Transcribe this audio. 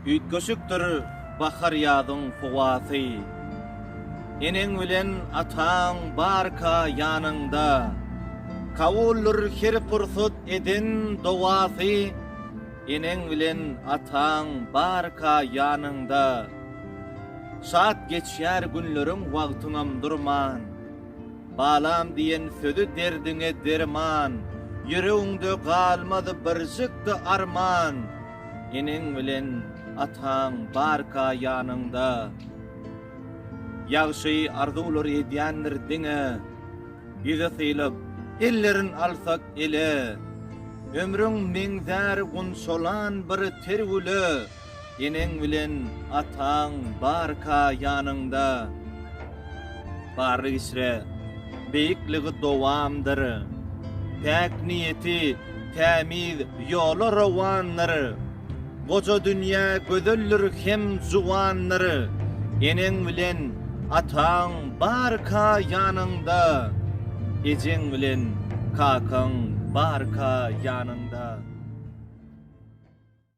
Üýtgeşikdir bahar ýazyň howasy. Enen bilen atan barka yanynda. Kawulur her pursat eden dowasy. Enen bilen atan barka yanynda. Saat geçýär günleriň wagtyňam durman. Balam diýen sözi derdiňe derman. Yüreğinde galmadı bir zıktı arman. Enen bilen atan barka yanynda. Ýagşy arzular edýändir diňe. Ýüze sylyp ellerin alsak ele. Ömrüň meňzär gunsolan bir tergüle. Enen bilen atan barka yanynda. Barry isre beýikligi dowamdyr. Pek niyeti, temiz yolu ravanları. Goca dünya gödüllür hem zuvanları. Enen bilen atan barka yanynda. Ejen bilen kakan barka yanynda.